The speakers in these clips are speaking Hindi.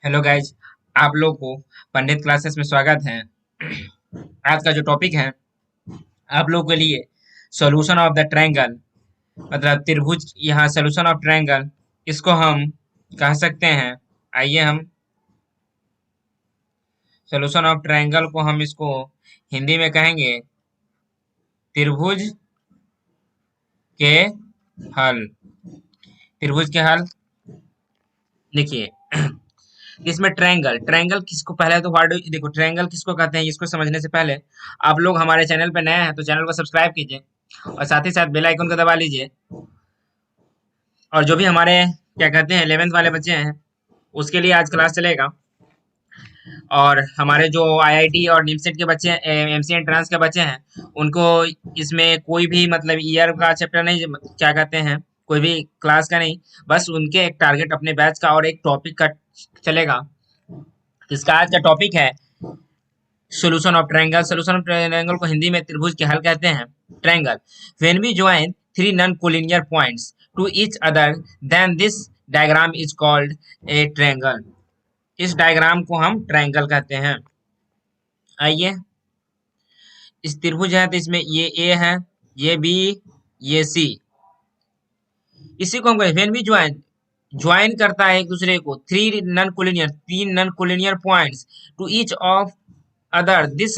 Hello guys. आप लोग को पंडित क्लासेस में स्वागत है। आज का जो टॉपिक है आप लोगों के लिए सॉल्यूशन ऑफ द ट्रायंगल, मतलब त्रिभुज। यहाँ सॉल्यूशन ऑफ ट्रायंगल इसको हम कह सकते हैं। आइए हम सॉल्यूशन ऑफ ट्रायंगल को हम इसको हिंदी में कहेंगे त्रिभुज के हल। त्रिभुज के हल। देखिए, इसमें ट्रायंगल ट्रायंगल किसको, पहले तो वर्ड देखो, ट्रायंगल किसको कहते हैं इसको समझने से पहले आप लोग हमारे चैनल पे नए हैं तो चैनल को सब्सक्राइब कीजिए और साथ ही साथ बेल आइकन को दबा लीजिए। और जो भी हमारे क्या कहते हैं 11th वाले बच्चे हैं उसके लिए आज क्लास चलेगा। और हमारे जो आईआईटी और निमसेट के बच्चे हैं, एमसी एंट्रांस के बच्चे हैं, उनको इसमें कोई भी मतलब ईयर का चैप्टर नहीं, क्या कहते हैं, कोई भी क्लास का नहीं, बस उनके एक टारगेट अपने बैच का और एक टॉपिक का चलेगा। इसका आज का टॉपिक है solution of triangle. Solution of triangle को हिंदी में त्रिभुज के हल कहते हैं। Triangle, when we join three non collinear points to each other, then this diagram is called a triangle. इस डायग्राम को हम ट्रायंगल कहते हैं। आइए, इस त्रिभुज है तो इसमें ये ए है, ये बी, ये सी। इसी को हम कहते हैं व्हेन वी ज्वाइन, ज्वाइन करता है एक दूसरे को, थ्री नॉन कोलिनियर, तीन non collinear points, to each of other this,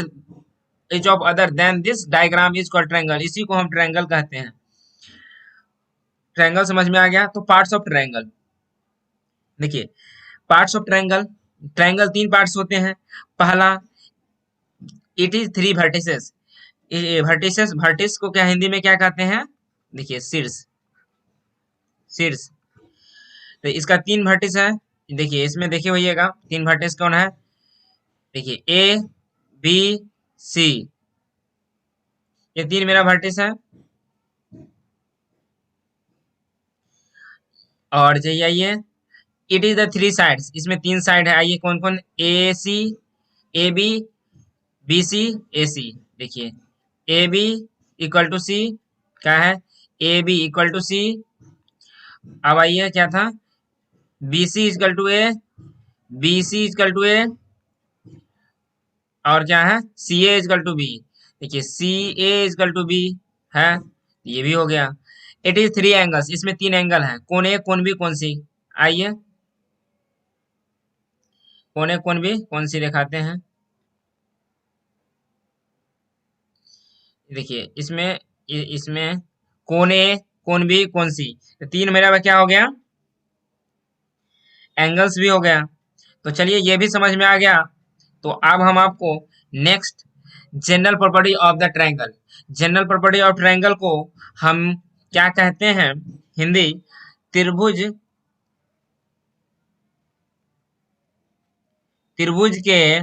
each of other than this diagram is called triangle। इसी को हम ट्रायंगल कहते हैं। ट्रायंगल समझ में आ गया। तो पार्ट्स ऑफ ट्रायंगल देखिए, पार्ट्स ऑफ ट्रायंगल, ट्रायंगल तीन पार्ट्स होते हैं। पहला, it is three vertices. Vertices, vertex को क्या हिंदी में क्या कहते हैं, देखिए शीर्ष, शीर्ष। तो इसका तीन वर्टिस है। देखिए इसमें देखिए होइएगा तीन वर्टिस कौन है। देखिए ए बी सी, ये तीन मेरा वर्टिस है। और चाहिए आइए, it is the three sides, इसमें तीन साइड है। आइए कौन कौन, ए सी, A B, B C, A C. देखिए A B equal to C, क्या है, A B equal to C. अब आइए क्या था, B C equal to A, B C equal to A, और क्या है, C A equal to B. देखिए C A equal to B है, ये भी हो गया। इट इज थ्री एंगल्स, इसमें तीन एंगल है, कौन ए कौन बी कौन सी। आइए कौन ए कौन बी कौन सी दिखाते हैं। देखिए इसमें, इसमें कौन ए कौन बी कौन सी, तो तीन मेरा क्या हो गया, एंगल्स भी हो गया। तो चलिए ये भी समझ में आ गया। तो अब हम आपको next, general property of the triangle. General property of triangle को हम क्या कहते हैं, हिंदी त्रिभुज, त्रिभुज के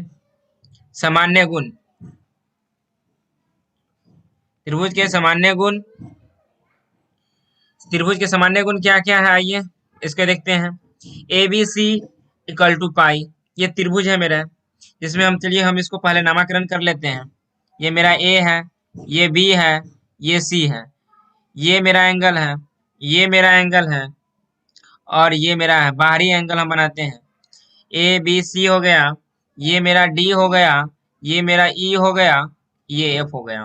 सामान्य गुण। त्रिभुज के सामान्य गुण, त्रिभुज के सामान्य गुण क्या क्या है, आइए इसके देखते हैं। A B C equal to pi, ये त्रिभुज है मेरा, जिसमें हम, चलिए हम इसको पहले नामकरण कर लेते हैं। ये मेरा ए है, ये बी है, ये सी है, ये मेरा एंगल है, ये मेरा एंगल है, और ये मेरा है बाहरी एंगल हम बनाते हैं। ए बी सी हो गया, ये मेरा डी हो गया, ये मेरा ई हो गया, ये एफ हो गया।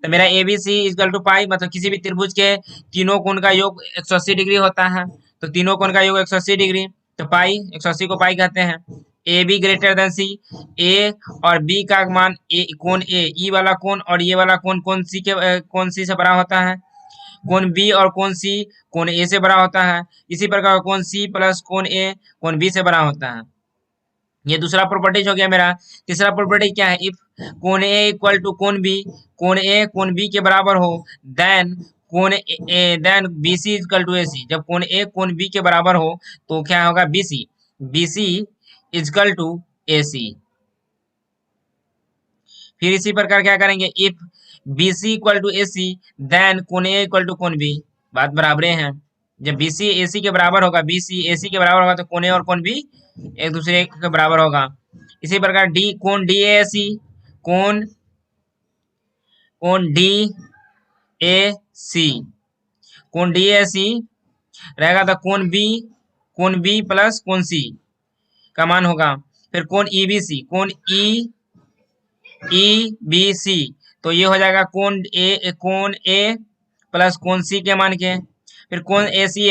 तो मेरा A B C equal to pi, मतलब किसी भी त्रिभुज के तीनों कोण का योग 180 डिग्री होता है। तो तीनों कोण का योग 180 डिग्री, तो पाई 180 को पाई कहते हैं। ए बी ग्रेटर देन सी, ए और बी का मान, ए कोण ए, ई वाला कोण और ये वाला कोण कौन सी के, कौन सी से बड़ा होता है, कोण बी और कौन सी कोण ए से बड़ा होता है। इसी प्रकार कोण सी प्लस कोण ए कोण बी से बड़ा होता है। ये दूसरा प्रॉपर्टीज हो गया मेरा। तीसरा प्रॉपर्टी क्या है, इफ कोण ए इक्वल टू कोण बी, कोण ए कोण बी के बराबर हो, देन कोण A, then B C equal to A C. जब कोण ए कोण बी के बराबर हो तो क्या होगा, B C, B C equal to A C. फिर इसी प्रकार क्या करेंगे, if B C equal to A C, then कोण ए इक्वल टू कोण बी। बात बराबर है। जब बी सी ए सी के बराबर होगा, बी सी ए सी के बराबर होगा तो कोण ए और कोण बी एक दूसरे के बराबर होगा। इसी प्रकार डी, कोण डी ए सी, कोण, कोण डी ए सी, कोण डी ए सी रहेगा तो कोण बी प्लस कोण सी, का मान होगा। फिर कोण ईबीसी, कोण ई बी सी, तो ये हो जाएगा कोण ए प्लस कोण सी के मान के। फिर कोण ए सी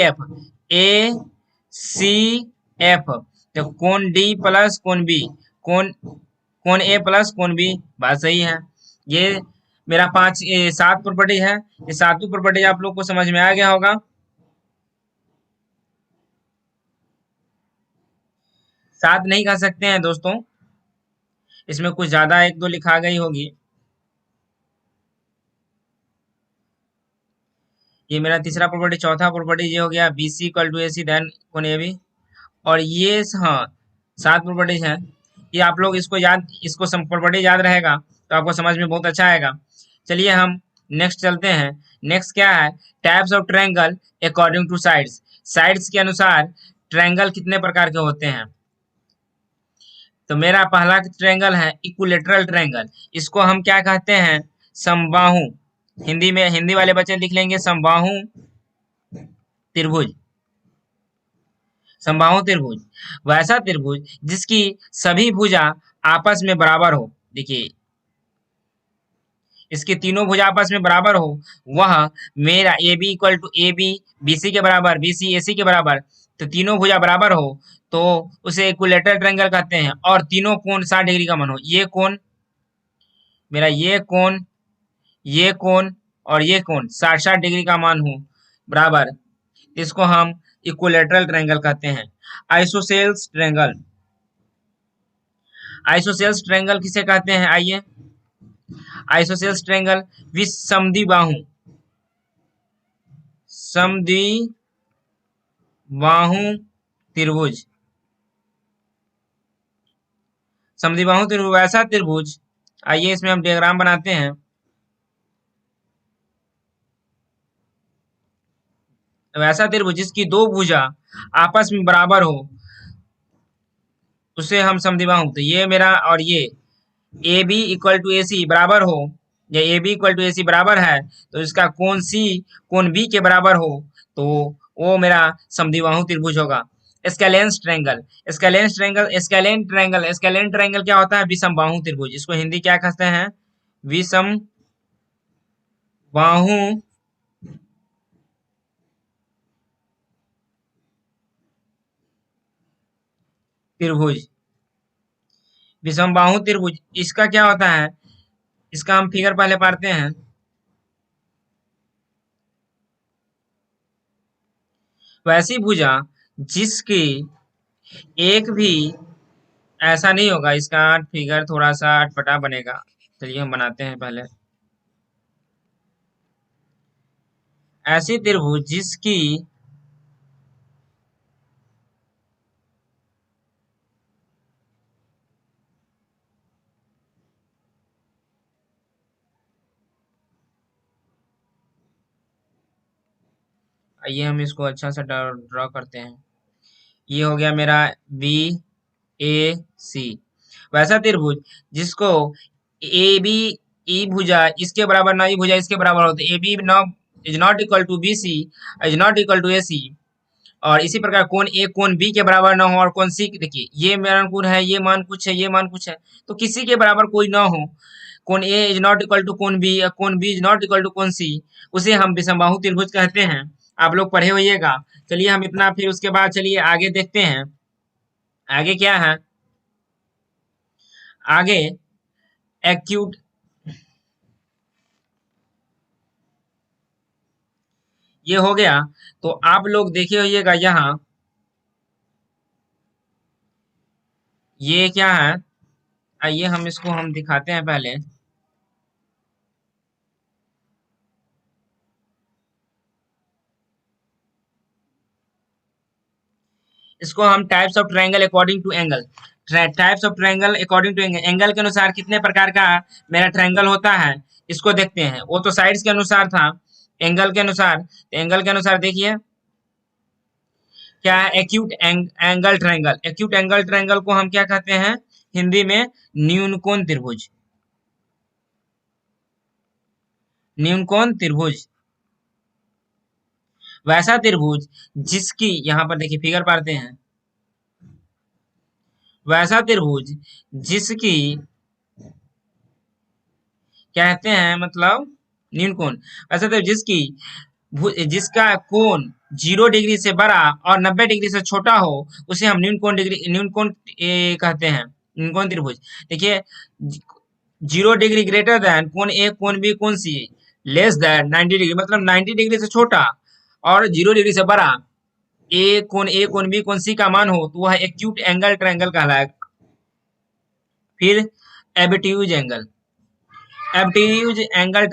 एफ, तो कोण डी प्लस कोण बी, कोण कोण ए प्लस कोण बी। बात सही है। ये मेरा 7 प्रॉपर्टी है। ये सातों प्रॉपर्टी आप लोग को समझ में आ गया होगा। सात नहीं कह सकते हैं दोस्तों, इसमें कुछ ज्यादा एक दो लिखा गई होगी। ये मेरा तीसरा प्रॉपर्टी। चौथा प्रॉपर्टी ये हो गया B C equal to A C then कोण ए बी। और ये हाँ 7 प्रॉपर्टीज हैं। ये आप लोग इसको प्रॉपर्टी याद रहेगा तो आपको समझ में बहुत अच्छा आएगा। चलिए हम नेक्स्ट चलते हैं। नेक्स्ट क्या है? Types of triangle according two sides. Sides के अनुसार ट्रायंगल कितने प्रकार के होते हैं? तो मेरा पहला ट्रायंगल है इक्विलेटरल ट्रायंगल। इसको हम क्या कहते हैं? समबाहु। हिंदी में, हिंदी वाले बच्चे लिख लेंगे समबाहु त्रिभुज। समबाहु त्रिभुज वैसा त्रिभुज जिसकी सभी भुजा आपस में बराबर हो। देखिए, इसके तीनों भुजा आपस में बराबर हो, वह मेरा A B equal to A B B C के बराबर, बी सी ए सी के बराबर, तो तीनों भुजा बराबर हो तो उसे इक्विलेटरल ट्रायंगल कहते हैं। और तीनों कोण 60 डिग्री का मान हो। ये कोण मेरा, ये कोण और ये कोण 60 डिग्री का मान हो बराबर, इसको हम इक्विलेटरल ट्रायंगल कहते हैं। Isosceles triangle. आइसोसेल्स ट्रायंगल किसे कहते हैं? आइए, आइसोसेल्स ट्रायंगल विसमद्विबाहु, समद्विबाहु त्रिभुज। समद्विबाहु त्रिभुज वैसा त्रिभुज, आइए इसमें हम डायग्राम बनाते हैं। वैसा त्रिभुज जिसकी दो भुजा आपस में बराबर हो उसे हम समद्विबाहु। तो ये मेरा, और ये ए बी इक्वल टू ए सी बराबर हो, या ए बी इक्वल टू ए सी बराबर है तो इसका कोण सी कोण बी के बराबर हो तो वो मेरा समद्विबाहु त्रिभुज होगा। स्केलेंस ट्रायंगल। स्केलेन ट्रायंगल क्या होता है? विषमबाहु त्रिभुज। इसको हिंदी क्या कहते हैं? विषमबाहु त्रिभुज। विषमबाहु त्रिभुज इसका क्या होता है? इसका हम फिगर पहले पढ़ते हैं। वैसी भुजा जिसकी एक भी, ऐसा नहीं होगा, इसका फिगर थोड़ा सा अटपटा बनेगा। चलिए हम बनाते हैं पहले। ऐसी त्रिभुज जिसकी आइए हम इसको अच्छा सा ड्रॉ करते हैं। ये हो गया मेरा बी ए सी। वैसा त्रिभुज जिसको ए बी, ई भुजा इसके बराबर ना, ई भुजा इसके बराबर हो, तो A B is not equal to B C is not equal to A C. और इसी प्रकार कोण ए कोण बी के बराबर ना हो और कोण सी, देखिए ये मान कोण है, ये मान कुछ है, ये मान कुछ है, तो किसी के बराबर कोई ना हो, कोण A is not equal to कोण बी या कोण B is not equal to कोण सी, उसे हम विषमबाहु त्रिभुज कहते हैं। आप लोग पढ़े होइएगा। चलिए हम इतना, फिर उसके बाद चलिए आगे देखते हैं। आगे क्या है? आगे एक्यूट, ये हो गया। तो आप लोग देखे होइएगा यहाँ, ये क्या है? आइए हम इसको हम दिखाते हैं पहले। इसको हम types of triangle according to angle. Types of triangle according to angle, angle के अनुसार कितने प्रकार का मेरा ट्रायंगल होता है इसको देखते हैं। वो तो साइड्स के अनुसार था, एंगल के अनुसार, तो एंगल के अनुसार देखिए क्या है? Acute angle triangle. Acute angle triangle को हम क्या कहते हैं हिंदी में? न्यूनकोण त्रिभुज। न्यूनकोण त्रिभुज वैसा त्रिभुज जिसकी, यहाँ पर देखिए फिगर पाते हैं, वैसा त्रिभुज जिसकी कहते हैं मतलब न्यून कोण, वैसा त्रिभुज जिसका कोण 0 डिग्री से बड़ा और 90 डिग्री से छोटा हो उसे हम न्यून कोण कहते हैं, न्यून कोण त्रिभुज। देखिए 0 डिग्री ग्रेटर देन कोण ए कोण बी कोण सी लेस देन 90 डिग्री, मतलब 90 डिग्री से छोटा और 0 डिग्री से बड़ा ए कोण बी कोण सी का मान हो तो वह एक्यूट एंगल ट्रायंगल कहलाएगा। फिर एबट्यूज एंगल, एब्ट्यूज एंगल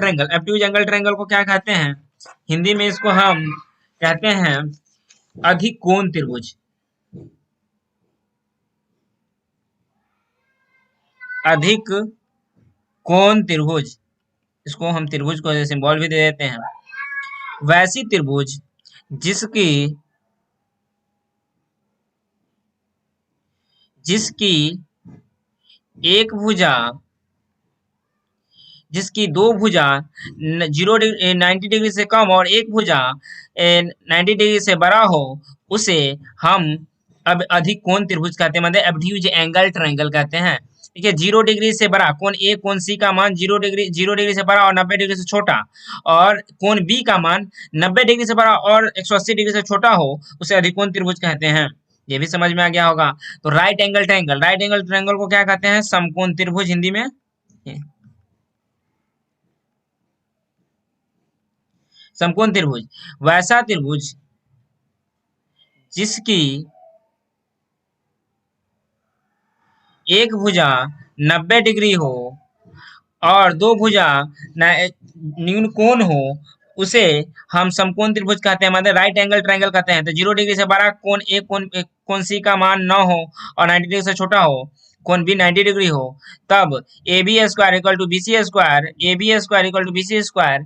ट्रायंगल को क्या कहते हैं? हिंदी में इसको हम कहते हैं अधिक कोण त्रिभुज। अधिक कोण त्रिभुज, इसको हम त्रिभुज को सिंबल भी दे देते हैं। वैसी त्रिभुज जिसकी जिसकी एक भुजा जिसकी दो भुजा 90 डिग्री से कम और एक भुजा 90 डिग्री से बड़ा हो उसे हम अब अधिक कोण त्रिभुज कहते हैं, मतलब एब्ट्यूज एंगल ट्रायंगल कहते हैं। देखिए 0 डिग्री से बड़ा कोण ए कोण सी का मान 0 डिग्री से बड़ा और 90 डिग्री से छोटा, और कोण बी का मान 90 डिग्री से बड़ा और 180 डिग्री से छोटा हो उसे अधिक कोण त्रिभुज कहते हैं। ये भी समझ में आ गया होगा। तो राइट एंगल ट्रायंगल को क्या कहते हैं? समकोण त्रिभुज हिंदी में। समकोण त्रिभुज वैसा त्रिभुज जिसकी एक भुजा 90 डिग्री हो और दो भुजा न्यून कोण हो उसे हम समकोण त्रिभुज कहते हैं, मतलब राइट एंगल ट्रायंगल कहते हैं। तो 0 डिग्री से बड़ा कोण ए कोण सी का मान 9 हो और 90 डिग्री से छोटा हो, कोण बी 90 डिग्री हो, तब A B square equal to B C square, A B square equal to B C square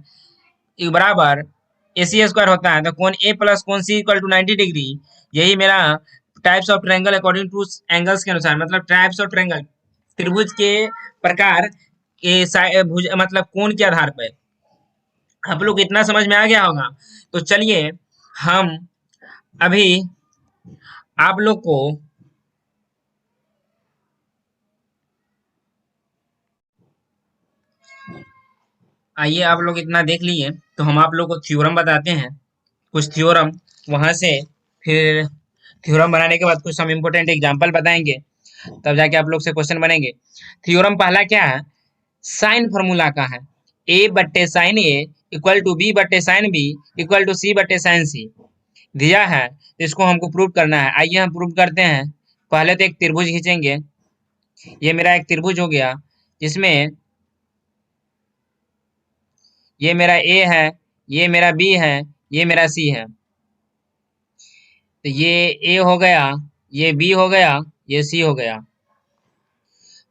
बराबर ए सी स्क्वायर होता है। तो कोण ए प्लस कोण सी इक्वल टू 90 डिग्री। यही मेरा types of triangle according two angles के अनुसार, मतलब टाइप्स ऑफ ट्रायंगल त्रिभुज के प्रकार के भुज मतलब कोण के आधार पर। आप लोग इतना समझ में आ गया होगा। तो चलिए हम अभी आप लोग को आइए, आप लोग इतना देख लिए तो हम आप लोग को थ्योरम बताते हैं, कुछ थ्योरम। वहां से फिर थ्योरम बनाने के बाद कुछ हम इम्पोर्टेंट एग्जांपल बताएंगे, तब जाके आप लोग से क्वेश्चन बनेंगे। थ्योरम पहला क्या है? साइन फॉर्मूला का है। ए बट्टे sine A equal to B बट्टे sine B equal to C बट्टे साइन सी दिया है, तो इसको हमको प्रूव करना है। आइए हम प्रूव करते हैं। पहले तो एक त्रिभुज खींचेंगे। ये मेरा एक त्रिभुज हो गया, जिसमें ये मेरा ए है, ये मेरा बी है, ये मेरा सी है। तो ये ए हो गया, ये बी हो गया, ये सी हो गया।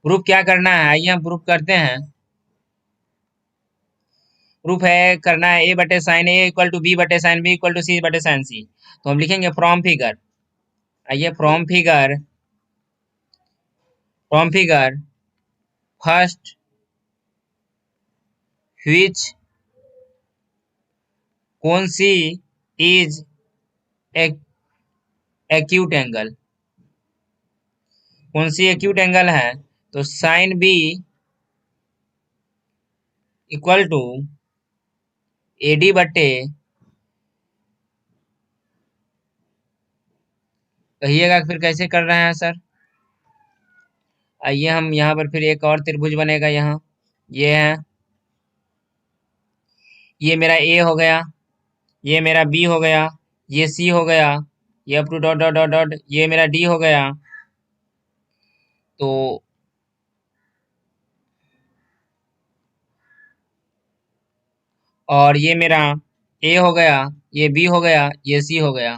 प्रूफ क्या करना है? आइए हम प्रूफ करते हैं। प्रूफ है करना है ए बटे sine A equal to B बटे sine B equal to C बटे साइन सी। तो हम लिखेंगे फ्रॉम फिगर। आइए फ्रॉम फिगर फर्स्ट व्हिच कौन सी इज एक्यूट एंगल, कौन सी एक्यूट एंगल है? तो sine B equal to AD बटे, कहिएगा फिर कैसे कर रहे हैं सर। आइए हम यहाँ पर फिर एक और त्रिभुज बनेगा। यहाँ ये है, ये मेरा ए हो गया, ये मेरा बी हो गया, ये सी हो गया, ये up to dot dot dot dot ये मेरा डी हो गया। तो और ये मेरा ए हो गया, ये बी हो गया, ये सी हो गया।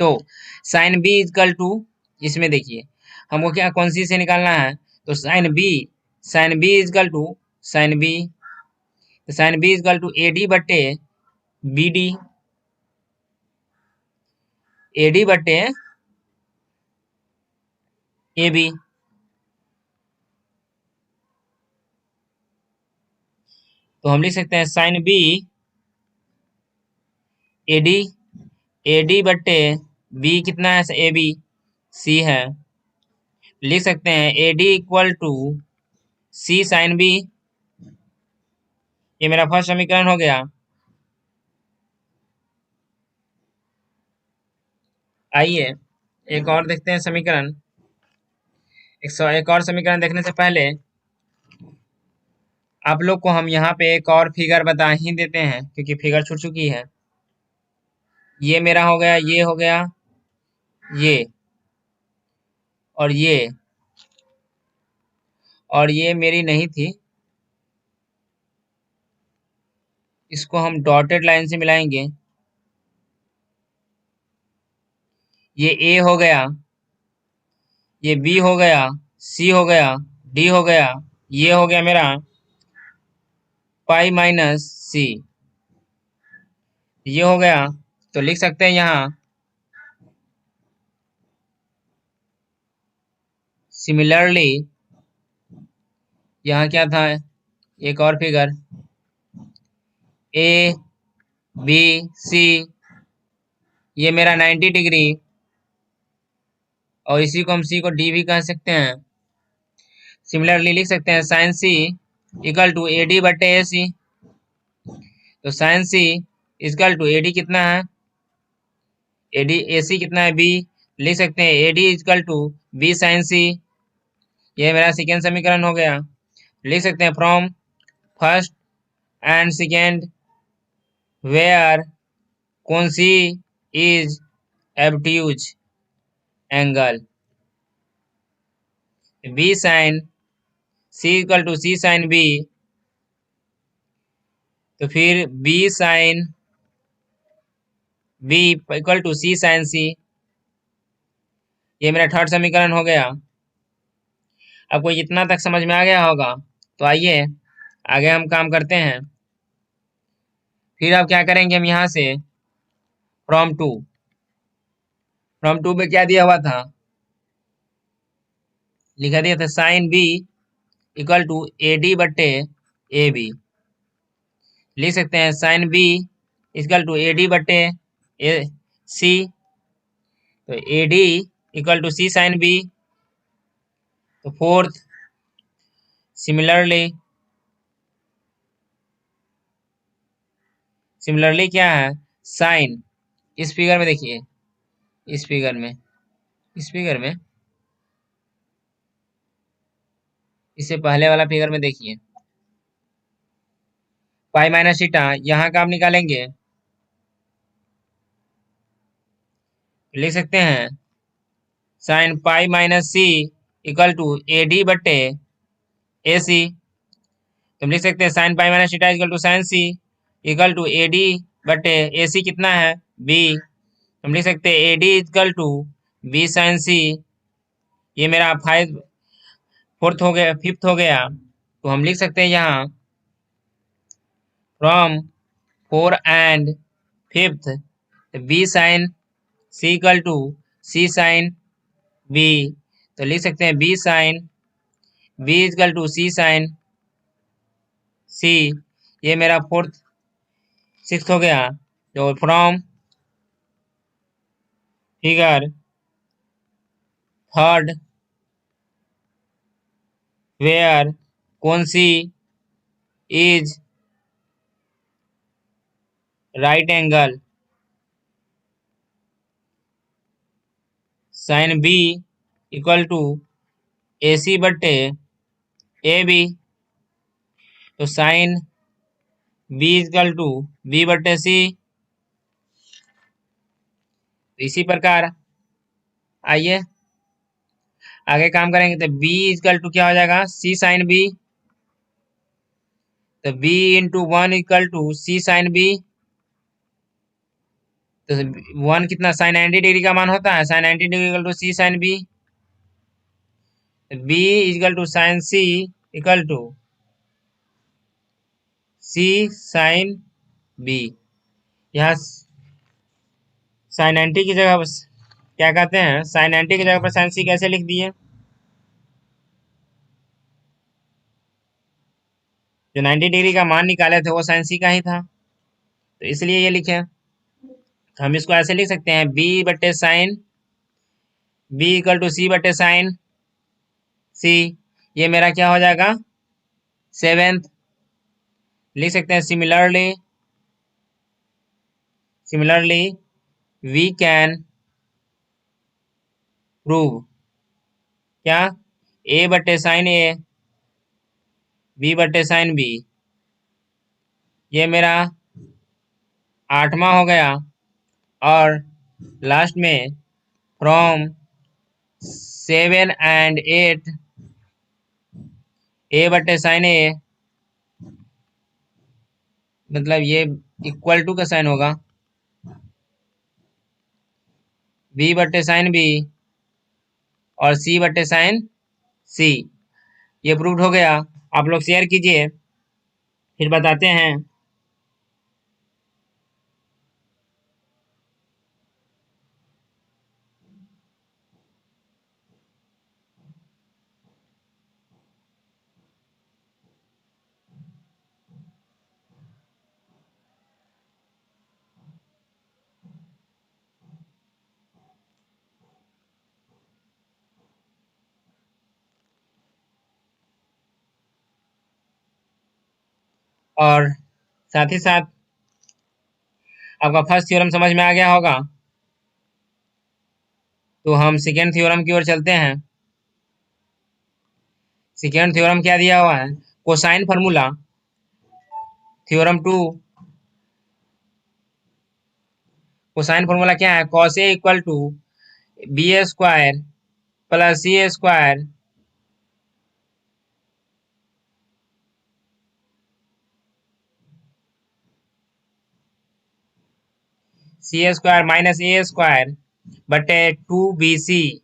तो साइन बी इजकल टू, इसमें देखिए हमको क्या कौन सी से निकालना है? तो sine B equal to sine B, तो sine B equal to A D बटे बी डी, ए डी बटे ए बी। तो हम लिख सकते हैं साइन बी ए डी बटे बी कितना है? ए बी सी है। लिख सकते हैं A D equal to C sine B. ये मेरा फर्स्ट समीकरण हो गया। आइए एक और देखते हैं समीकरण। एक और समीकरण देखने से पहले आप लोग को हम यहाँ पे एक और फिगर बता ही देते हैं, क्योंकि फिगर छूट चुकी है। ये मेरा हो गया, ये हो गया, ये और ये, और ये मेरी नहीं थी, इसको हम डॉटेड लाइन से मिलाएंगे। ये ए हो गया, ये बी हो गया, सी हो गया, डी हो गया, ये हो गया मेरा पाई माइनस सी, ये हो गया। तो लिख सकते हैं यहाँ सिमिलरली, यहाँ क्या था, एक और फिगर, ए बी सी, ये मेरा 90 डिग्री, और इसी को हम सी को डी भी कह सकते हैं। सिमिलरली लिख सकते हैं sine C equal to A D बटे ए सी। तो sine C equal to A D कितना है, ए डी ए सी कितना है, बी। लिख सकते हैं A D equal to B sine C. ये मेरा सेकेंड समीकरण हो गया। लिख सकते हैं from first and second where कौन C is obtuse angle, B sine C equal to C sine B. तो फिर B sine B equal to C sine C. ये मेरा थर्ड समीकरण हो गया। आपको इतना तक समझ में आ गया होगा, तो आइए आगे हम काम करते हैं। फिर आप क्या करेंगे, हम यहाँ से फ्रॉम टू में क्या दिया हुआ था, लिखा दिया था sine B equal to A D बटे ए बी। लिख सकते हैं sine B equal to A D बटे ए सी। तो A D equal to C sine B. तो फोर्थ सिमिलरली क्या है, साइन, इस फिगर में देखिए, इस फिगर में, इससे पहले वाला फिगर में देखिए, पाई माइनस थीटा यहाँ का आप निकालेंगे। लिख सकते हैं sine pi minus C equal to A D बटे ए सी। तो लिख सकते हैं sine pi minus theta equal to sine C equal to A D बटे ए सी कितना है, बी। हम लिख सकते हैं A D equal to B sine C. ये मेरा फोर्थ हो गया, फिफ्थ हो गया। तो हम लिख सकते हैं यहाँ from four and fifth B sine C equal to C sine B. तो लिख सकते हैं B sine B equal to C sine C. ये मेरा फोर्थ सिक्स हो गया। तो फ्रॉम फिगर थर्ड वेयर कौन C is right angle sine B equal to A C बटे ए बी। तो sine B equal to B बटे सी। इसी प्रकार आइए आगे काम करेंगे। तो बी इक्वल टू क्या हो जाएगा, सी साइन बी। तो B into one equal to C sine B. तो वन कितना, साइन 90 डिग्री का मान होता है, sine 90 degree equal to C sine B. B equal to sine C equal to C sine B. यहाँ साइन 90 की जगह क्या कहते हैं, साइन 90 की जगह पर साइन सी कैसे लिख दिए, जो 90 डिग्री का मान निकाले थे वो साइन सी का ही था, तो इसलिए ये लिखे। तो हम इसको ऐसे लिख सकते हैं बी बटे sine B equal to C बटे साइन सी, ये मेरा क्या हो जाएगा, सेवेंथ। लिख सकते हैं सिमिलरली वी कैन प्रूव क्या, ए बटे साइन ए, बी बटे साइन बी, ये मेरा 8वां हो गया। और लास्ट में फ्रॉम 7 and 8, ए बटे साइन ए, मतलब ये इक्वल टू का साइन होगा, बी बटे साइन बी और सी बटे साइन सी। ये प्रूव्ड हो गया। आप लोग शेयर कीजिए, फिर बताते हैं। और साथ ही साथ आपका फर्स्ट थ्योरम समझ में आ गया होगा, तो हम सेकेंड थ्योरम की ओर चलते हैं। सेकेंड थ्योरम क्या दिया हुआ है, cosine formula, theorem 2। Cosine formula क्या है, cos A equal to B A square plus C A square C A square minus A square बटे 2bc,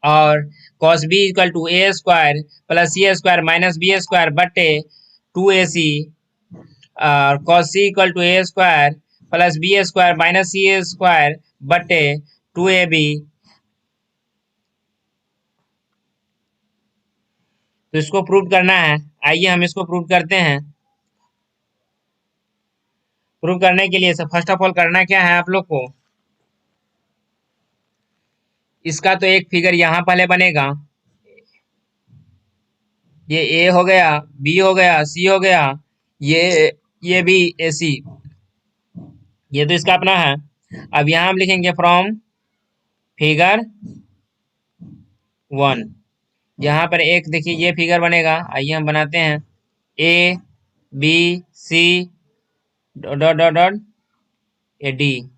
और cos B equal to A square plus C square minus B square बटे 2ac, और cos C equal to A square plus B square minus C square बटे 2ab। तो इसको प्रूव करना है, आइए हम इसको प्रूव करते हैं। प्रूव करने के लिए फर्स्ट ऑफ ऑल करना क्या है आप लोग को, इसका तो एक फिगर यहाँ पहले बनेगा, ये ए हो गया, बी हो गया, सी हो गया, ये भी ए सी, ये तो इसका अपना है। अब यहाँ हम लिखेंगे फ्रॉम फिगर 1, यहाँ पर एक देखिए ये फिगर बनेगा, आइए हम बनाते हैं, A B C dot dot dot A D,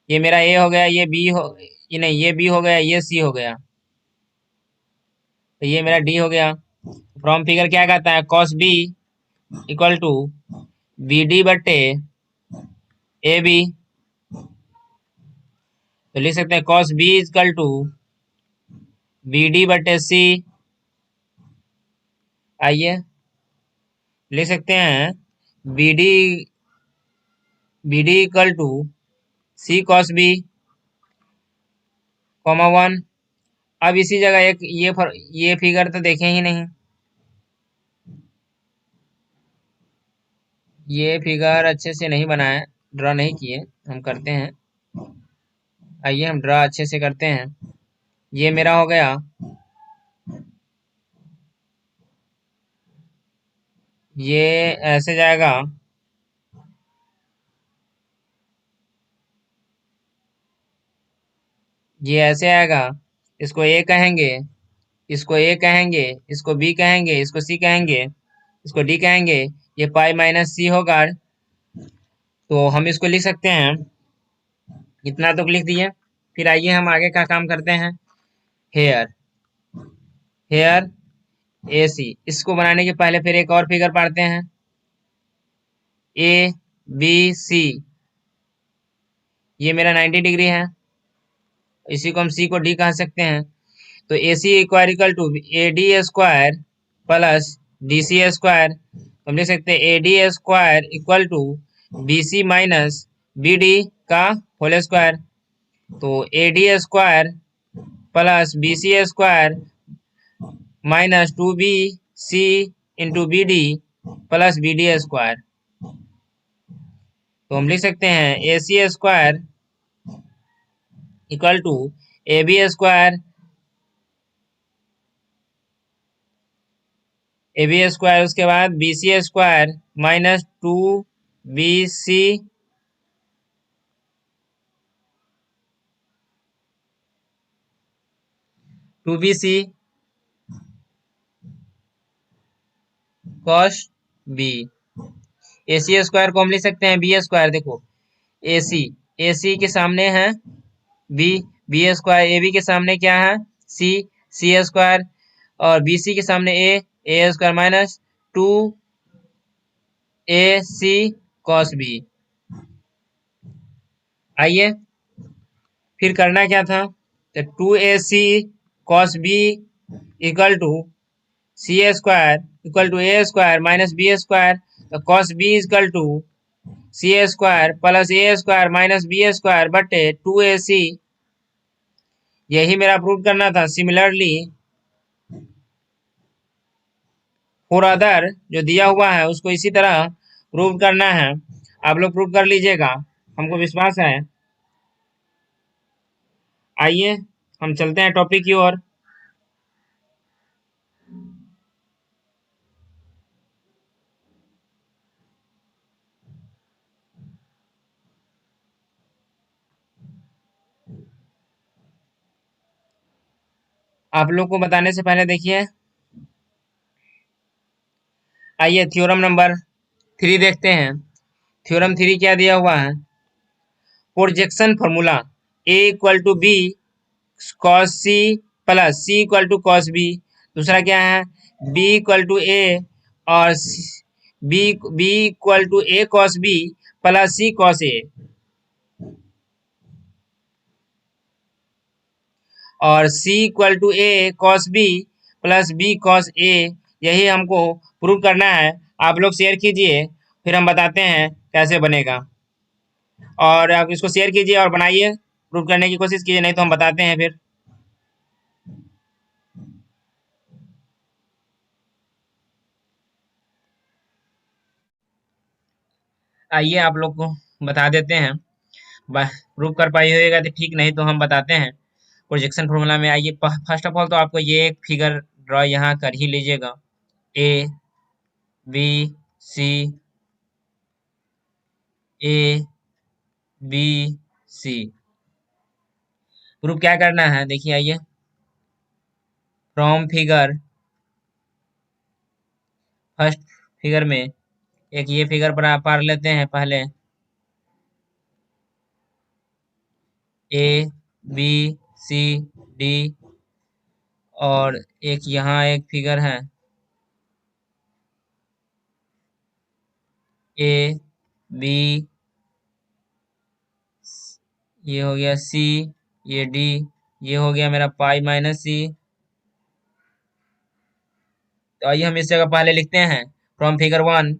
ये मेरा ए हो गया, ये बी हो, ये नहीं, ये बी हो गया, ये सी हो गया, तो ये मेरा डी हो गया। फ्रॉम फिगर क्या कहता है, cos B equal to B D बटे ए बी, तो लिख सकते हैं cos B equal to B D बटे सी। आइए लिख सकते हैं B D equal to C cos B comma 1। अब इसी जगह एक ये फिगर तो देखे ही नहीं, ये फिगर अच्छे से नहीं बनाए, ड्रा नहीं किए, हम करते हैं। आइए हम ड्रा अच्छे से करते हैं। ये मेरा हो गया, ये ऐसे जाएगा, ये ऐसे आएगा, इसको ए कहेंगे, इसको ए कहेंगे, इसको बी कहेंगे, इसको सी कहेंगे, इसको डी कहेंगे, ये पाई माइनस सी होगा। तो हम इसको लिख सकते हैं, इतना तो लिख दिए। फिर आइए हम आगे का काम करते हैं। हेयर हेयर ए सी, इसको बनाने के पहले फिर एक और फिगर पढ़ते हैं, ए बी सी, ये मेरा 90 डिग्री है, इसी को हम सी को डी कह सकते हैं। तो A C equal to A D square plus D C square, हम लिख सकते हैं A D square equal to B C minus B D का होल स्क्वायर। तो A D square plus B C square minus 2b C into B D plus B D square. तो हम लिख सकते हैं A C square equal to A B square, A B square, उसके बाद B C square minus 2 BC, 2BC cos B. A C square को हम लिख सकते हैं बी स्क्वायर। देखो ए सी, ए सी के सामने है B, B square, A B के सामने क्या है सी, सी स्क्वायर, और बी सी के सामने A square minus 2AC cos B. आइए फिर करना क्या था, तो 2AC cos B equal to C square equal to A square minus B square, तो cos B equal to C square plus A square minus B square बटे 2AC। यही मेरा प्रूव करना था। सिमिलरली फॉर अदर जो दिया हुआ है उसको इसी तरह प्रूव करना है। आप लोग प्रूव कर लीजिएगा, हमको विश्वास है। आइए हम चलते हैं टॉपिक की ओर। आप लोग को बताने से पहले देखिए, आइए थ्योरम नंबर 3 देखते हैं। थ्योरम 3 क्या दिया हुआ है, projection formula A equal to B cos C plus C equal to cos B. दूसरा क्या है, बी इक्वल टू ए और B B equal to A cos B plus C cos A, और C equal to A cos B plus B cos A. यही हमको प्रूव करना है। आप लोग शेयर कीजिए, फिर हम बताते हैं कैसे बनेगा। और आप इसको शेयर कीजिए और बनाइए, प्रूव करने की कोशिश कीजिए, नहीं तो हम बताते हैं फिर। आइए आप लोग को बता देते हैं, प्रूव कर पाई होगा तो ठीक, नहीं तो हम बताते हैं। प्रोजेक्शन फॉर्मूला में आइए, फर्स्ट ऑफ ऑल तो आपको ये एक फिगर ड्रॉ यहाँ कर ही लीजिएगा। A B C, A B C. Proof क्या करना है, देखिए आइए, फ्रॉम फिगर, फर्स्ट फिगर में एक ये फिगर पार लेते हैं पहले। ए बी सी डी, और एक यहाँ एक फिगर है ए बी, ये हो गया सी, ये डी, ये हो गया मेरा पाई माइनस सी। तो आइए हम इस जगह पहले लिखते हैं, from figure 1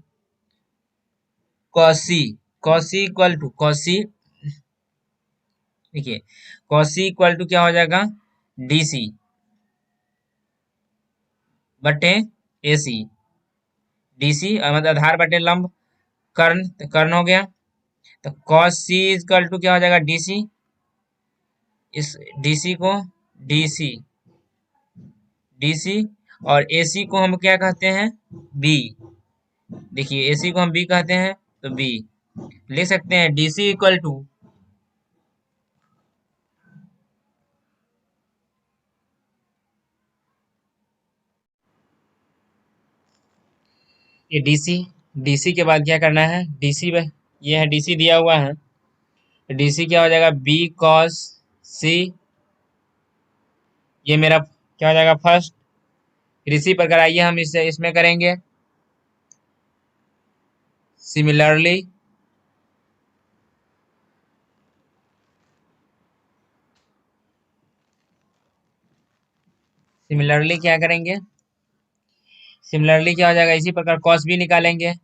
cos C, cos C equal to cos C, देखिए कॉसी इक्वल टू क्या हो जाएगा, डीसी बटे एसी, डीसी मतलब आधार बटे लंब, कर्ण, तो कर्ण हो गया। तो कॉस सी इक्वल टू क्या हो जाएगा, डीसी, इस डीसी को डीसी, डीसी, और एसी को हम क्या कहते हैं, बी। देखिए एसी को हम बी कहते हैं, तो बी लिख सकते हैं डीसी इक्वल टू, ये डीसी, डीसी के बाद क्या करना है, डीसी में ये है डीसी दिया हुआ है, डीसी क्या हो जाएगा, बी कॉस सी, ये मेरा क्या हो जाएगा फर्स्ट। फिर इसी प्रकार आइए हम इससे इसमें करेंगे, सिमिलरली सिमिलरली क्या करेंगे, सिमिलरली क्या हो जाएगा, इसी प्रकार कॉस बी निकालेंगे।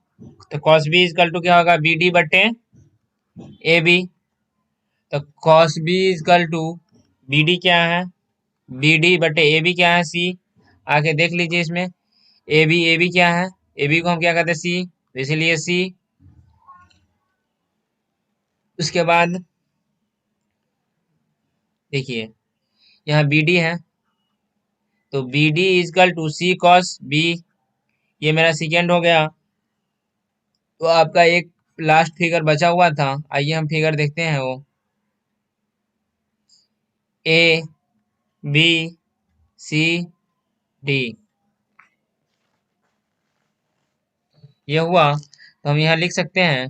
तो कॉस बी इजकल टू क्या होगा, बी डी बटे ए बी। तो cos B equal to B D क्या है, बी डी बटे ए बी क्या है, सी। आके देख लीजिए इसमें, ए बी क्या है, ए बी को हम क्या कहते हैं, सी, तो इसीलिए सी। उसके बाद देखिए यहाँ बी डी है, तो B D equal to C cos B, ये मेरा सेकेंड हो गया। तो आपका एक लास्ट फिगर बचा हुआ था, आइए हम फिगर देखते हैं। वो ए बी सी डी ये हुआ, तो हम यहाँ लिख सकते हैं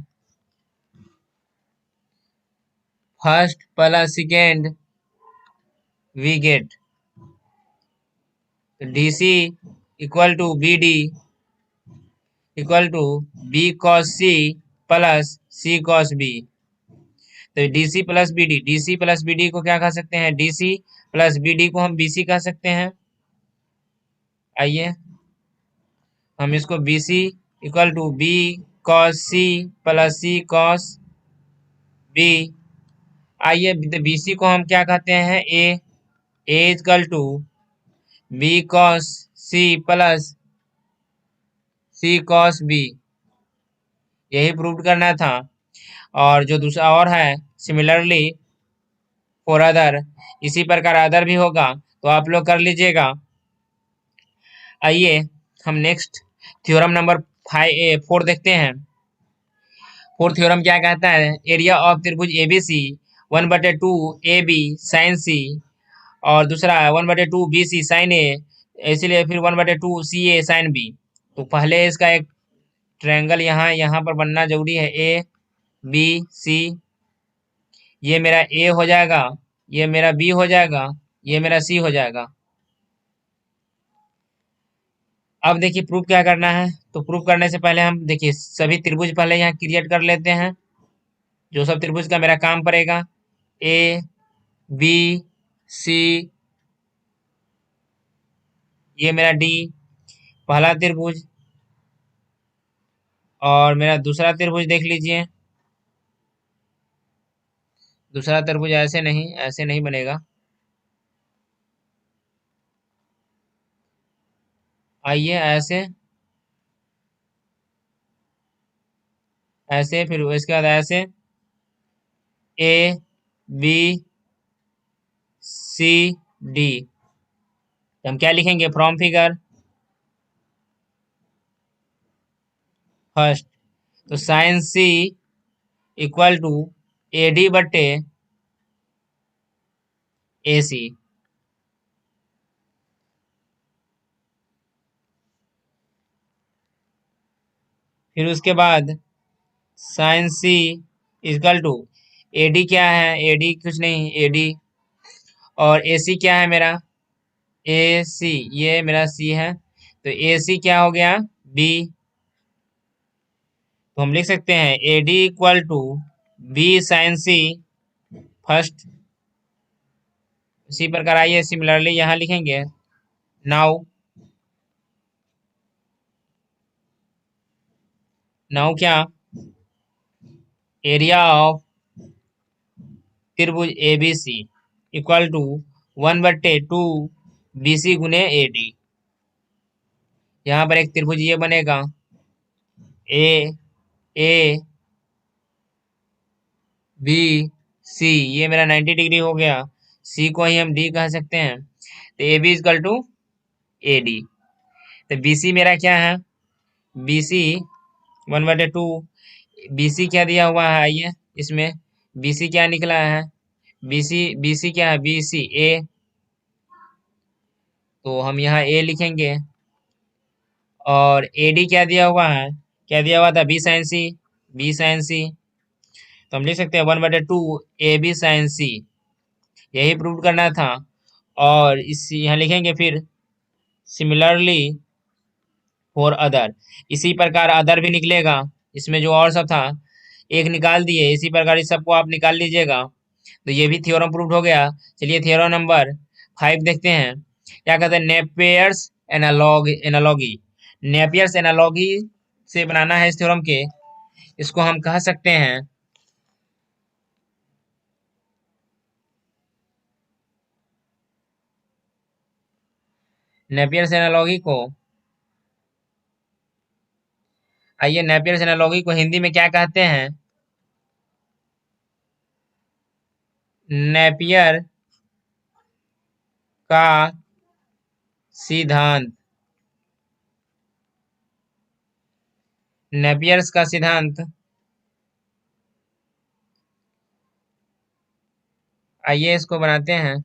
first plus second we get D C equal to B D equal to B cos C plus C cos B. तो D C plus B D, D C plus B D को क्या कह सकते हैं, D C plus B D को हम बी सी कह सकते हैं। आइए हम इसको B C equal to B cos C plus C cos B. आइए बी सी को हम क्या कहते हैं, A equal to B cos C plus C cos B, यही प्रूव करना था। और जो दूसरा और है सिमिलरली फॉर अदर, इसी प्रकार अदर भी होगा, तो आप लोग कर लीजिएगा। आइए हम नेक्स्ट थ्योरम नंबर 4 देखते हैं। फोर्थ थ्योरम क्या कहता है, एरिया ऑफ त्रिभुज एबीसी 1/2 ए बी साइन सी, और दूसरा 1/2 बी सी साइन ए, इसलिए फिर 1/2 सी ए साइन बी। तो पहले इसका एक ट्रायंगल यहाँ पर बनना जरूरी है, ए बी सी, ये मेरा ए हो जाएगा, ये मेरा बी हो जाएगा, ये मेरा सी हो जाएगा। अब देखिए प्रूफ क्या करना है, तो प्रूफ करने से पहले हम देखिए सभी त्रिभुज पहले यहाँ क्रिएट कर लेते हैं, जो सब त्रिभुज का मेरा काम पड़ेगा। ए बी सी, ये मेरा डी पहला त्रिभुज, और मेरा दूसरा त्रिभुज देख लीजिए। दूसरा त्रिभुज ऐसे नहीं बनेगा। आइए ऐसे फिर इसके बाद ऐसे ए बी सी डी, हम क्या लिखेंगे, फ्रॉम फिगर फर्स्ट, तो sine C equal to A D बटे ए सी। फिर उसके बाद sine C equal to A D, क्या है ए डी, कुछ नहीं ए डी, और ए सी क्या है मेरा, ए सी, ये मेरा सी है, तो ए सी क्या हो गया, बी। तो हम लिख सकते हैं A D equal to B sine C first. इसी प्रकार आइए सिमिलरली यहाँ लिखेंगे, नाउ क्या, एरिया ऑफ त्रिभुज A B C equal to 1/2 B C गुने ए डी। यहाँ पर एक त्रिभुज ये बनेगा, ए ए बी सी, ये मेरा 90 डिग्री हो गया, सी को ही हम डी कह सकते हैं, तो A B equal to A D. तो बी सी मेरा क्या है, बी सी 1/2, बी सी क्या दिया हुआ है, आइए इसमें बी सी क्या निकला है, बी सी क्या है, बी सी ए, तो हम यहाँ ए लिखेंगे। और ए डी क्या दिया हुआ है, क्या दिया हुआ था, बी साइन सी, बी साइन सी, तो हम लिख सकते हैं 1/2 ए बी साइन सी, यही प्रूव करना था। और इस यहाँ लिखेंगे फिर सिमिलरली फॉर अदर, इसी प्रकार अदर भी निकलेगा, इसमें जो और सब था एक निकाल दिए, इसी प्रकार इस सबको आप निकाल लीजिएगा, तो ये भी थ्योरम प्रूव हो गया। चलिए थ्योरम नंबर 5 देखते हैं, क्या कहते हैं, नेपियर्स एनालॉगी। नेपियर्स एनालॉगी से बनाना है इस थ्योरम के, इसको हम कह सकते हैं नेपियर्स एनालॉगी को, आइए नेपियर्स एनालॉगी को हिंदी में क्या कहते हैं, नेपियर का सिद्धांत। नेपियर्स का सिद्धांत। आइए इसको बनाते हैं।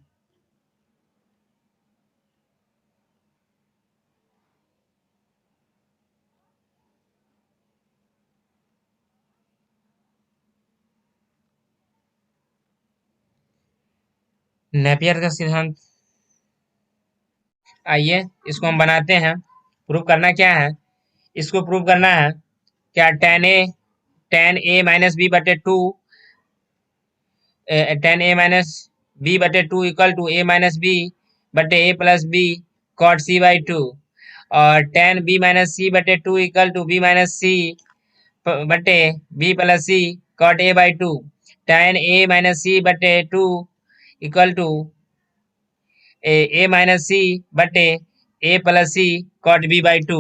नेपियर का सिद्धांत। आइए इसको हम बनाते हैं। प्रूव करना क्या है, इसको प्रूव करना है क्या, टेन ए माइनस बी बटे two, tan A minus B बटे two equal to A minus B बटे A plus B cot C by two, और टेन बी माइनस सी बटे two equal to B minus C बटे B plus C cot A by two, tan A minus C बटे two equal to A minus C बटे A plus C cot B by two.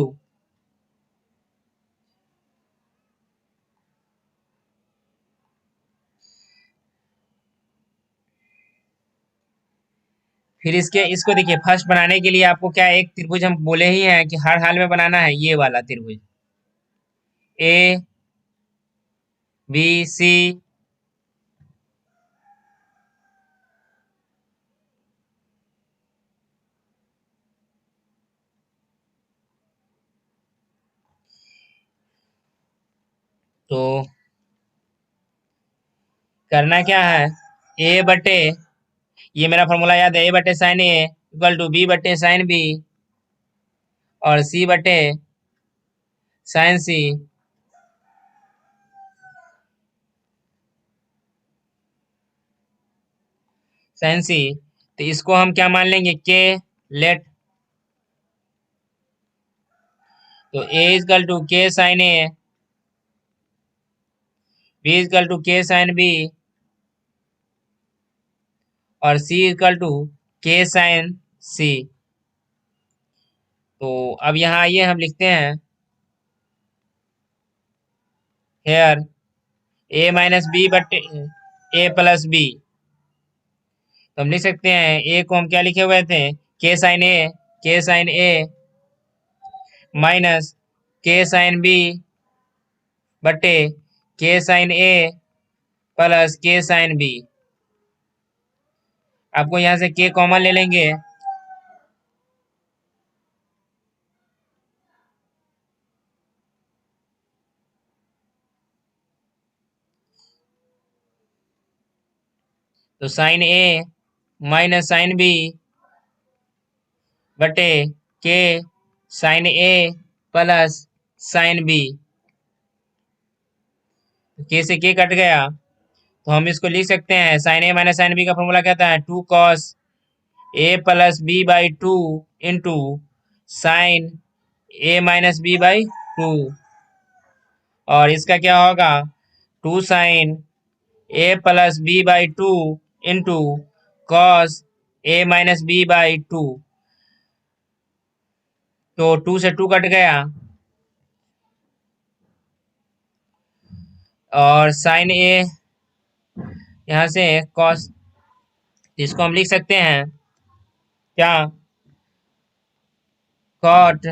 फिर इसको देखिए, फर्स्ट बनाने के लिए आपको क्या, एक त्रिभुज हम बोले ही हैं कि हर हाल में बनाना है, ये वाला त्रिभुज ए बी सी तो करना क्या है, ए बटे, ये मेरा फॉर्मूला याद है, ए बटे sine A equal to B बटे साइन बी और सी बटे साइन सी। साइन सी, तो इसको हम क्या मान लेंगे, के लेट, तो A equal to K sine A, B equal to K sine B और C equal to K sine C. तो अब यहाँ आइए हम लिखते हैं हेयर ए माइनस बी बटे ए प्लस बी, तो हम लिख सकते हैं ए को हम क्या लिखे हुए थे, के साइन ए माइनस के साइन बी बटे के साइन ए प्लस के साइन बी। आपको यहाँ से के कॉमन ले लेंगे, तो sine A minus sine B बटे के sine A plus sine B, के से के कट गया, तो हम इसको लिख सकते हैं sine A minus sine B का फॉर्मूला कहता है two cos A plus B by two into sine A minus B by two, और इसका क्या होगा, two sine A plus B by two into cos A minus B by two, तो टू से टू कट गया और साइन ए यहाँ से कॉस, इसको हम लिख सकते हैं क्या, cot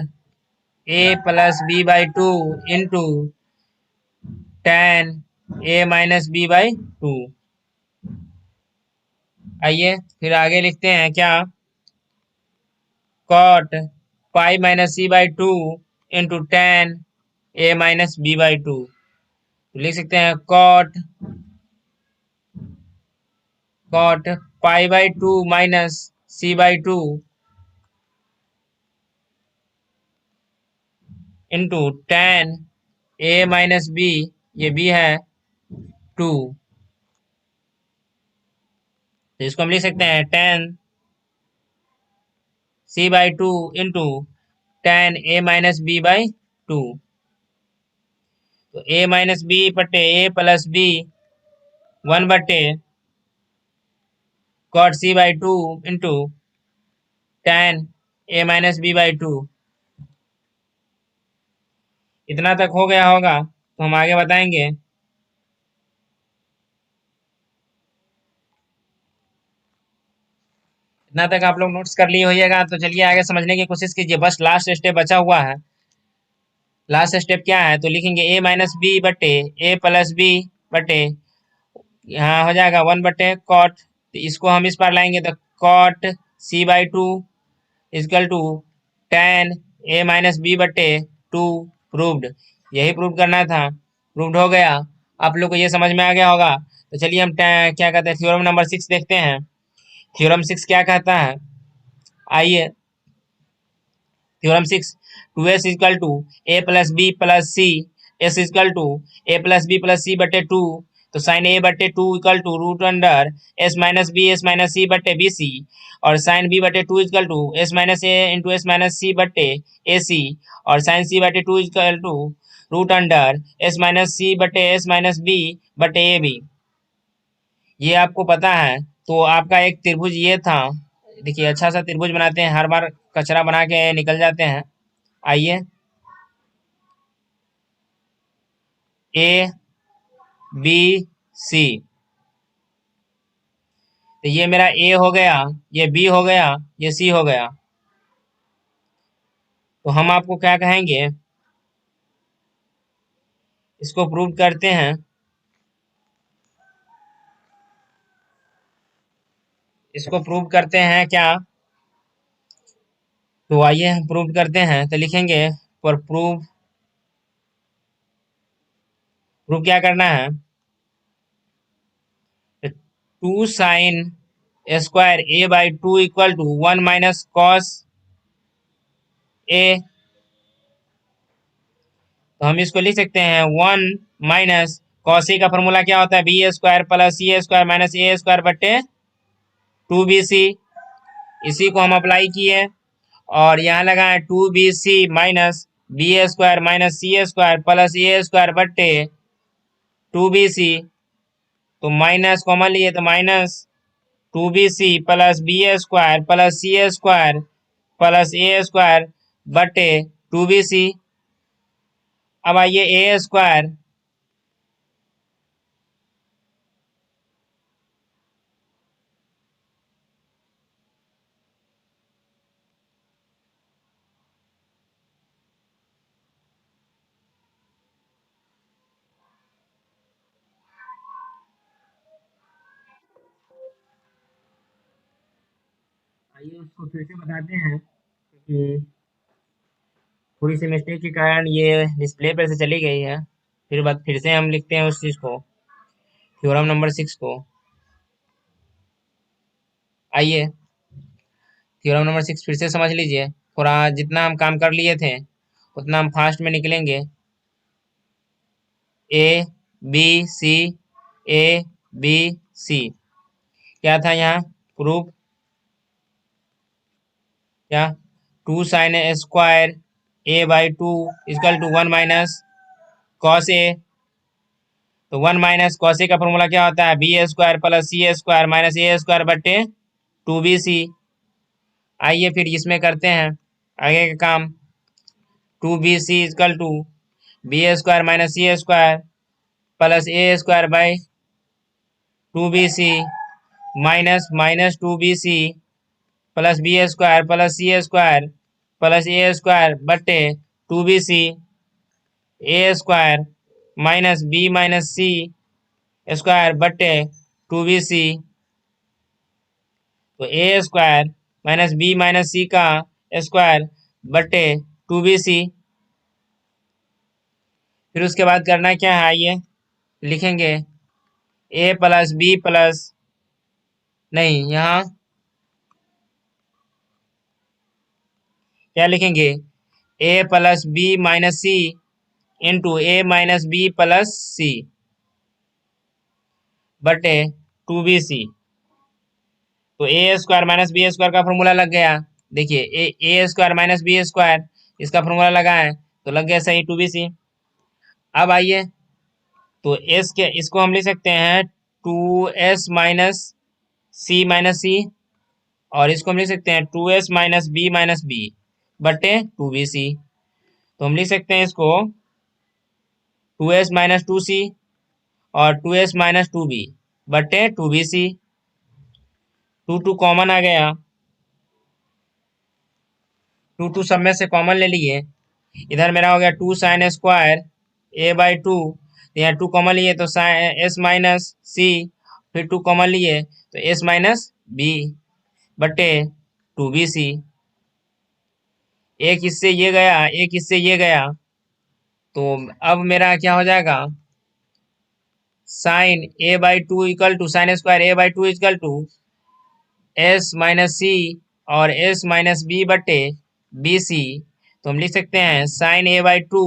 A plus B by two into tan A minus B by two. आइए फिर आगे लिखते हैं क्या, cot pi minus C by two into tan A minus B by two, लिख सकते हैं cot pi by two minus C by two into tan A minus B, ये बी है टू, तो इसको हम लिख सकते हैं tan C by two into tan A minus B by two, तो ए माइनस बी बटे ए प्लस बी वन बटे cot C by two into tan A minus B by two. इतना तक हो गया होगा तो हम आगे बताएंगे। इतना तक आप लोग नोट्स कर लिए होइएगा, तो चलिए आगे समझने की कोशिश कीजिए। बस लास्ट स्टेप बचा हुआ है। लास्ट स्टेप क्या है, तो लिखेंगे ए माइनस बी बटे ए प्लस बी बटे, यहाँ हो जाएगा 1/cot, तो इसको हम इस पर लाएंगे तो cot c/2 equal to tan a minus B बटे 2 प्रूव्ड। यही प्रूव करना था, प्रूव्ड हो गया। आप लोग को ये समझ में आ गया होगा। तो चलिए हम क्या कहते हैं, थ्योरम नंबर 6 देखते हैं। थ्योरम 6 क्या कहता है, आइए। Theorem 6, 2s equal to A plus B plus C, S equal to A plus B plus C बटे 2, तो साइन ए बटे 2 equal to root under S minus C बटे बी सी, और साइन बी बटे 2 equal to S minus A into S minus C बटे ए सी, और साइन सी बटे 2 equal to root under S minus C बटे एस माइनस बी बटे ए बी। ये आपको पता है। तो आपका एक त्रिभुज ये था। देखिए अच्छा सा त्रिभुज बनाते हैं, हर बार कचरा बना के निकल जाते हैं। आइए, ए बी सी, तो ये मेरा ए हो गया, ये बी हो गया, ये सी हो गया। तो हम आपको क्या कहेंगे, इसको प्रूव करते हैं। इसको प्रूव करते हैं क्या, तो आइए हम प्रूव करते हैं। तो लिखेंगे पर प्रूव, प्रूव क्या करना है, 2 sine square A by 2 equal to 1 minus cos A. तो हम इसको लिख सकते हैं 1 माइनस कॉस ए का फॉर्मूला क्या होता है, B square plus C square minus A square बटे 2bc। इसी को हम अप्लाई किए और यहाँ लगाए 2bc minus B square minus C square plus A square बटे 2bc। तो माइनस कॉमन लिए तो minus 2bc plus B square plus C square plus A square बटे 2bc। अब आइए ए स्क्वायर, आइए उसको फिर से बताते हैं कि थोड़ी सी मिस्टेक के कारण ये डिस्प्ले पर से चली गई है। फिर से हम लिखते हैं उस चीज़ को, थ्योरम नंबर 6 को। आइए थ्योरम नंबर 6 फिर से समझ लीजिए। थोड़ा जितना हम काम कर लिए थे उतना हम फास्ट में निकलेंगे। ए बी सी, ए बी सी, क्या था यहाँ प्रूफ, क्या 2 sine square A by 2 equal to 1 minus cos A. तो 1 माइनस कॉस ए का फॉर्मूला क्या होता है, B square plus C square minus A square बटे 2bc। आइए फिर इसमें करते हैं आगे का काम। 2bc equal to B square minus C square plus A square by 2bc minus minus 2bc plus B square plus C square plus A square बटे 2bc, A square minus B minus C square बटे 2bc। तो A square minus B minus C का स्क्वायर बटे 2bc। फिर उसके बाद करना क्या है, आइए लिखेंगे ए प्लस बी प्लस, नहीं यहाँ क्या लिखेंगे, ए plus B minus C into ए माइनस बी प्लस सी बटे 2bc। तो A square minus B square का फॉर्मूला लग गया। देखिए ए स्क्वायर माइनस बी स्क्वायर, इसका फॉर्मूला लगा है तो लग गया सही 2bc। अब आइए तो एस के इसको हम लिख सकते हैं 2s माइनस सी, और इसको हम लिख सकते हैं 2s माइनस बी बटे 2bc। तो हम लिख सकते हैं इसको 2s माइनस 2c और 2s माइनस 2b बटे 2bc। 2 2 कॉमन आ गया टू सब में से कॉमन ले लिए, इधर मेरा हो गया 2 sine square A by to, यहाँ 2 कॉमन लिए तो एस माइनस सी, फिर 2 कॉमन लिए तो एस माइनस बी बटे 2bc। एक इससे ये गया, एक इससे ये गया, तो अब मेरा क्या हो जाएगा, sine A by two equal to sine square A by two equal to S minus C और एस माइनस बी बटे बी सी। तो हम लिख सकते हैं sine A by two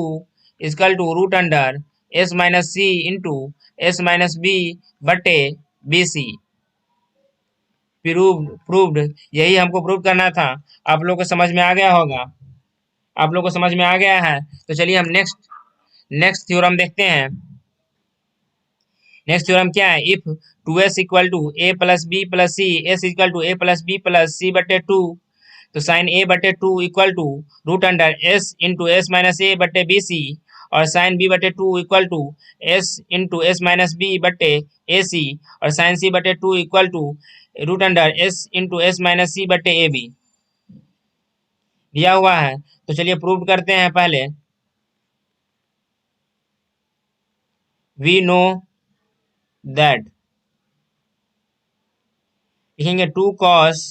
equal to root under S minus C into S minus B बटे बी सी। प्रूव्ड, यही हमको प्रूव करना था। आप लोग को समझ में आ गया होगा, आप लोग को समझ में आ गया है। तो चलिए हम नेक्स्ट थ्योरम देखते हैं। नेक्स्ट थ्योरम क्या है, if 2s equal to A plus B plus C, S equal to A plus B plus C बटे टू, तो साइन ए बटे two equal to root under S into S minus A बटे बी सी, और साइन बी बटे two equal to S into S minus B बटे ए सी, और साइन सी बटे two equal to root under S into S minus C बटे ए बी दिया हुआ है। तो चलिए प्रूव करते हैं। पहले वी नो दैट, लिखेंगे 2 cos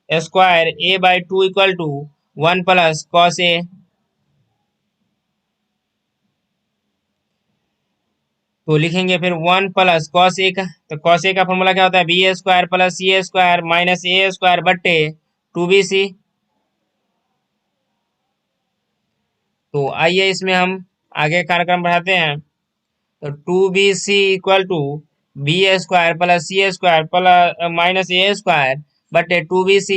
square A by two equal to 1 plus cos A, तो लिखेंगे फिर 1 प्लस कॉस ए का, तो कॉस ए का फॉर्मूला क्या होता है, B A square plus C A square minus A square बट्टे 2bc। तो आइए इसमें हम आगे कार्यक्रम बढ़ाते हैं। तो 2bc equal to B A square plus C A square plus minus A square बट्टे 2bc,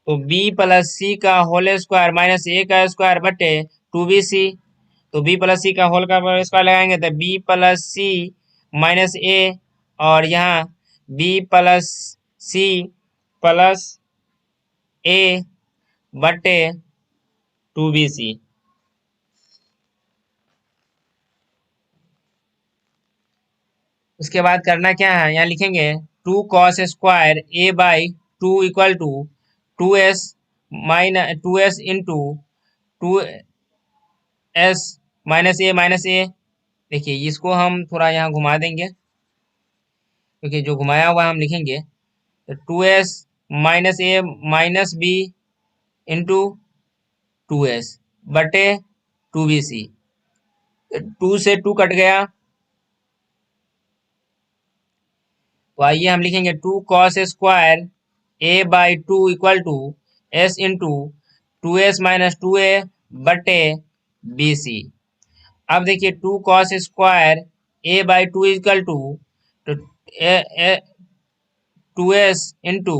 तो b प्लस सी का होल स्क्वायर माइनस ए का स्क्वायर बटे 2bc, तो b प्लस सी का होल का स्क्वायर लगाएंगे तो b प्लस सी माइनस ए, और यहाँ b प्लस सी प्लस ए बटे 2bc। उसके बाद करना क्या है, यहाँ लिखेंगे 2 cos square A by two equal to 2s minus 2s into 2s minus A. देखिए इसको हम थोड़ा यहाँ घुमा देंगे, क्योंकि जो घुमाया हुआ हम लिखेंगे तो 2s माइनस ए माइनस बी इंटू 2s बटे 2bc, 2 से 2 कट गया, तो आइए हम लिखेंगे 2 cos square A by two equal to S into 2s minus 2a बटे bc। अब देखिए 2 cos square A by two equal to, तो 2s into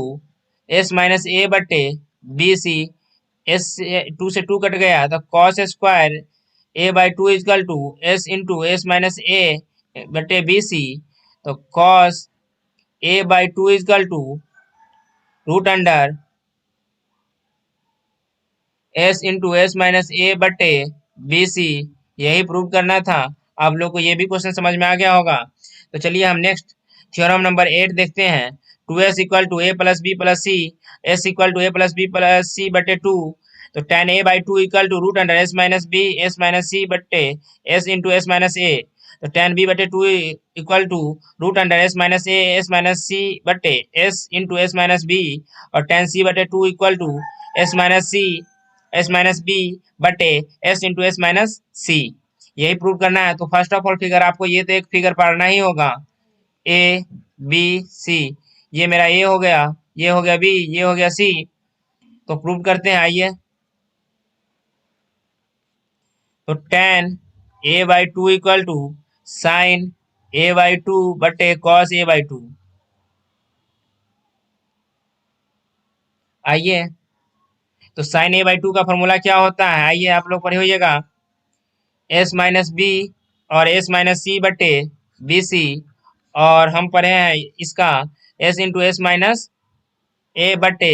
S minus A बटे बी सी, एस 2 से 2 कट गया तो cos square A by two equal to S into S minus A बटे बी सी, तो cos A by two equal to root under S into S minus A बटे बी सी। यही प्रूव करना था। आप लोग को ये भी क्वेश्चन समझ में आ गया होगा। तो चलिए हम नेक्स्ट थ्योरम नंबर 8 देखते हैं। 2s equal to A plus B plus C, S equal to A plus B plus C बटे टू, तो tan A by two equal to root under S minus C बटे S into S minus A, तो tan b बटे two equal to root under S minus C बटे S into S minus B, और tan c बटे two equal to S minus B बटे S into S minus C. यही प्रूव करना है। तो फर्स्ट ऑफ ऑल फिगर आपको ये तो एक फिगर पढ़ना ही होगा, ए बी सी, ये मेरा ए हो गया, ये हो गया बी, ये हो गया सी। तो प्रूव करते हैं, आइए। तो tan A by two equal to sine A by two बटे कॉस ए बाई टू। आइए, तो साइन ए बाई टू का फॉर्मूला क्या होता है, आइए आप लोग पढ़े होइएगा, एस माइनस बी और एस माइनस सी बटे बी सी, और हम पढ़े हैं इसका S into S minus A बटे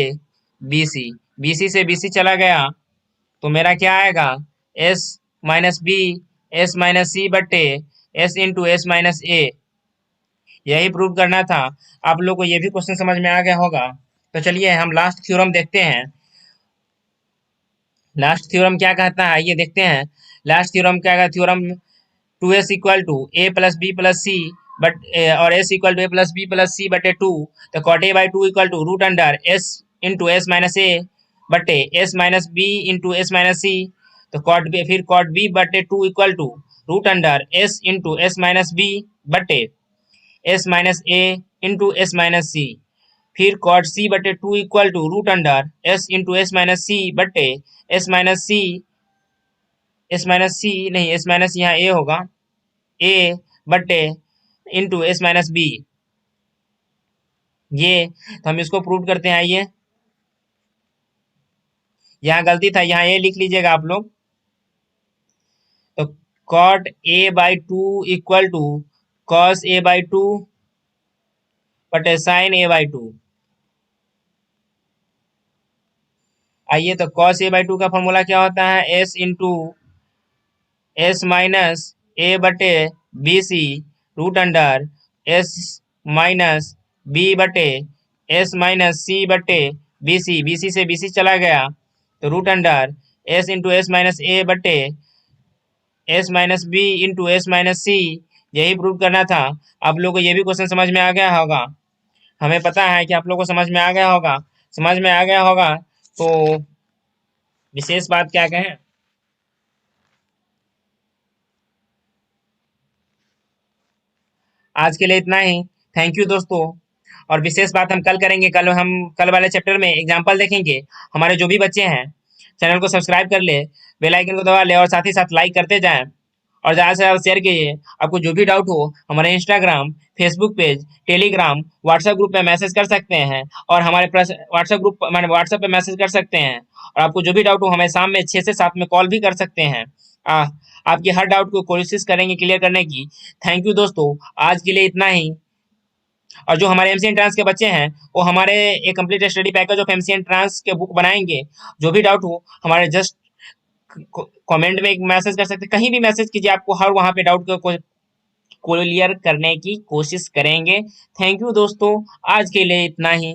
बी सी। बी सी से बी सी चला गया तो मेरा क्या आएगा, S minus B S minus C बटे S into S minus A. यही प्रूव करना था। आप लोग को ये भी क्वेश्चन समझ में आ गया होगा। तो चलिए हम लास्ट थ्योरम देखते हैं। लास्ट थ्योरम क्या कहता है ये देखते हैं। लास्ट थ्योरम क्या कहता है? Theorem 2s equal to a plus B plus C but और s equal to a plus B plus C बटे 2, तो cot a by 2 equal to root under s into S minus A बटे s minus B into S minus C, तो कॉट बी फिर कॉट बी बटे 2 equal to root under s into S minus B बटे S minus A into S minus C, फिर कॉट सी बटे 2 equal to root under s into S minus C बटे S minus C, S minus C नहीं एस माइनस यहाँ ए होगा, ए बटे इंटू एस माइनस बी। ये तो हम इसको प्रूव करते हैं। आइए, यहाँ गलती था, यहाँ ए लिख लीजिएगा आप लोग। तो cot A by 2 equal to cos A by 2 बटे साइन ए बाई 2। आइए, तो कॉस ए बाई 2 का फॉर्मूला क्या होता है? S into S minus A बटे B C root under S minus B बटे एस माइनस सी बटे बी सी से बी सी चला गया, तो root under S into S minus A बटे S minus B into S minus C. यही प्रूव करना था। आप लोग को ये भी क्वेश्चन समझ में आ गया होगा। हमें पता है कि आप लोग को समझ में आ गया होगा। समझ में आ गया होगा तो विशेष बात क्या कहें। आज के लिए इतना ही। थैंक यू दोस्तों। और विशेष बात हम कल करेंगे। कल वाले चैप्टर में एग्जाम्पल देखेंगे। हमारे जो भी बच्चे हैं चैनल को सब्सक्राइब कर ले, बेल आइकन को दबा ले और साथ ही साथ लाइक करते जाएं और ज़्यादा से ज़्यादा शेयर कीजिए। आपको जो भी डाउट हो हमारे Instagram, Facebook page, Telegram, WhatsApp group पे मैसेज कर सकते हैं और हमारे व्हाट्सएप पे मैसेज कर सकते हैं। और आपको जो भी डाउट हो हमें शाम में 6 से 7 में कॉल भी कर सकते हैं। आ, आपकी हर डाउट को कोशिश करेंगे क्लियर करने की। थैंक यू दोस्तों, आज के लिए इतना ही। और जो हमारे एमसी एंट्रांस के बच्चे हैं वो हमारे एक complete study package of MC entrance के बुक बनाएंगे। जो भी डाउट हो हमारे जस्ट कमेंट में एक मैसेज कर सकते, कहीं भी मैसेज कीजिए, आपको हर वहाँ पे डाउट को क्लियर करने की कोशिश करेंगे। थैंक यू दोस्तों, आज के लिए इतना ही।